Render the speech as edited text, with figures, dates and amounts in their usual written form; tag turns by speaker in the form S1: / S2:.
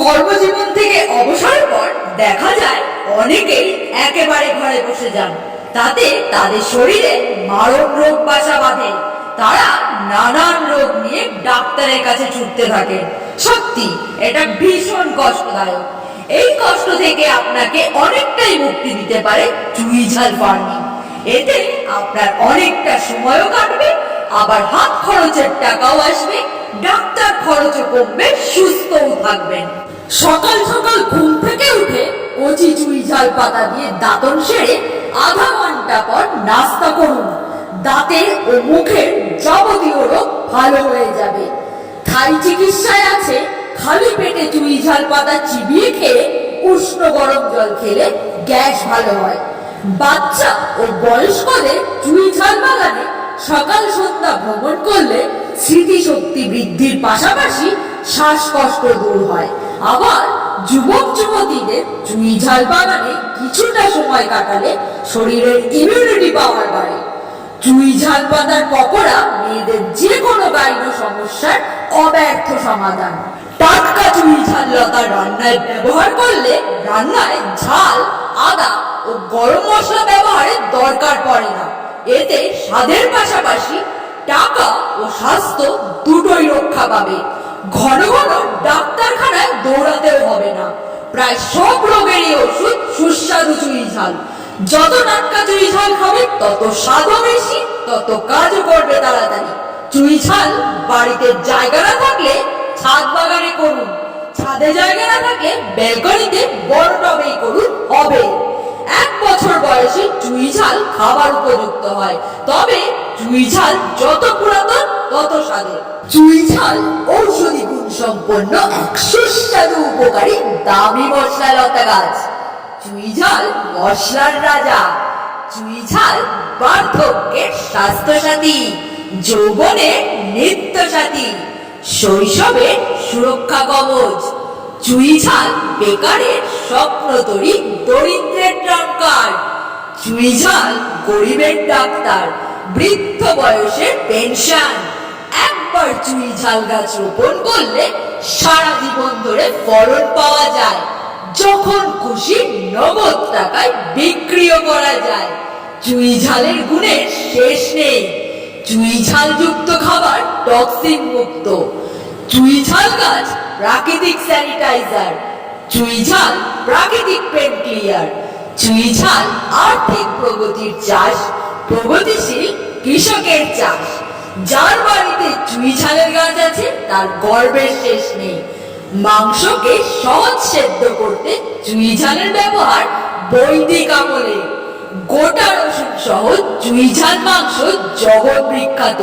S1: কর্মজীবন থেকে অবসরের পর দেখা যায় অনেকেই একেবারে ঘরে বসে যান, তাতে তাদের শরীরে মারণ রোগ বাসা বাঁধে। তারা নানান রোগ নিয়ে ডাক্তারের কাছে ছুটতে থাকে। সত্যি এটা ভীষণ কষ্টদায়ক। এই কষ্ট থেকে আপনাকে অনেকটাই মুক্তি দিতে পারে চুই ঝাল ফার্মিং। এতে আপনার অনেকটা সময়ও কাটবে, আবার হাত খরচের টাকাও আসবে, ডাক্তার খরচও কমবে, সুস্থও থাকবেন। সকাল সকাল ঘুম থেকে উঠে কচি চুই ঝাল পাতা দিয়ে দাঁতন সেরে আধা ঘন্টা পর নাস্তা করুন। দাঁতের ও মুখের যাবতীয় রোগ ভালো হয়ে যাবে। থাই চিকিৎসায় আছে খালি পেটে চুই ঝাল পাতা চিবিয়ে খেয়ে উষ্ণ গরম জল খেলে গ্যাস ভালো হয়। বাচ্চা ও বয়স্কদের চুই ঝাল বাগানে সকাল সন্ধ্যা ভ্রমণ করলে স্মৃতিশক্তি বৃদ্ধির পাশাপাশি শ্বাসকষ্ট দূর হয়। আবার যুবক যুবতীদের চুই ঝাল বাগানে কিছুটা সময় কাটালে শরীরের ইমিউনিটি পাওয়ার বাড়ে। চুই ঝাল পাতার পকোড়া মেয়েদের যে কোনো গাইন সমস্যার অব্যর্থ সমাধান। টাটকা চুই ঝাল লতা রান্নায় ব্যবহার করলে রান্নায় ঝাল, আদা ও গরম মশলা ব্যবহারের দরকার পড়ে না। এতে স্বাদের পাশাপাশি টাকা ও স্বাস্থ্য দুটোই রক্ষা পাবে। ঘন ঘন ডাক্তারখানায় দৌড়াতেও হবে না। প্রায় সব রোগেরই ওষুধ সুস্বাদু চুই ঝাল। যত টাটকা চুই ঝাল খাবে তত স্বাদও বেশি, তত কাজও করবে তাড়াতাড়ি। চুই ঝাল বাড়িতে জায়গা না থাকলে ছাদ বাগানে করুন, ছাদে জায়গা না থাকলে ব্যালকনিতে বড় টবেই করুন, হবে। 1 বছর বয়সে চুই ঝাল খাবার উপযুক্ত হয়, তবে চুই ঝাল যত পুরাতন তত স্বাদের। চুই ঝাল ঔষধি গুণ সম্পন্ন এক সুস্বাদু উপকারী দামি মশলা লতা গাছ। চুই ঝাল মশলার রাজা। চুই ঝাল বার্ধক্যের স্বাস্থ্য সাথী, যৌবনের নিত্য সাথী, শৈশবের সুরক্ষা কবচ। চুই ঝাল বেকারের স্বপ্ন তরি, দরিদ্রের ট্রাম্প কার্ড। চুই ঝাল গরিবের ডাক্তার, বৃদ্ধ বয়সের পেনশন। একবার চুই ঝাল গাছ রোপণ করলে সারা জীবন ধরে ফলন পাওয়া যায়। যখন খুশি নগদ টাকায় বিক্রিও করা যায়। চুই ঝালের গুণের শেষ নেই। চুই ঝাল যুক্ত খাবার টক্সিন মুক্ত। চুই ঝাল গাছ প্রাকৃতিক স্যানিটাইজার। চুই ঝাল প্রাকৃতিক পেন ক্লিয়ার। চুই ঝাল আর্থিক প্রগতির চাষ, প্রগতিশীল কৃষকের চাষ। যার বাড়িতে চুই ঝালের গাছ আছে তার গর্বের শেষ নেই। মাংসকে সহজ সেদ্ধ করতে চুই ঝালের ব্যবহার বৈদিক আমলে। গোটা রসুন সহ চুই ঝাল মাংস জগৎ বিখ্যাত।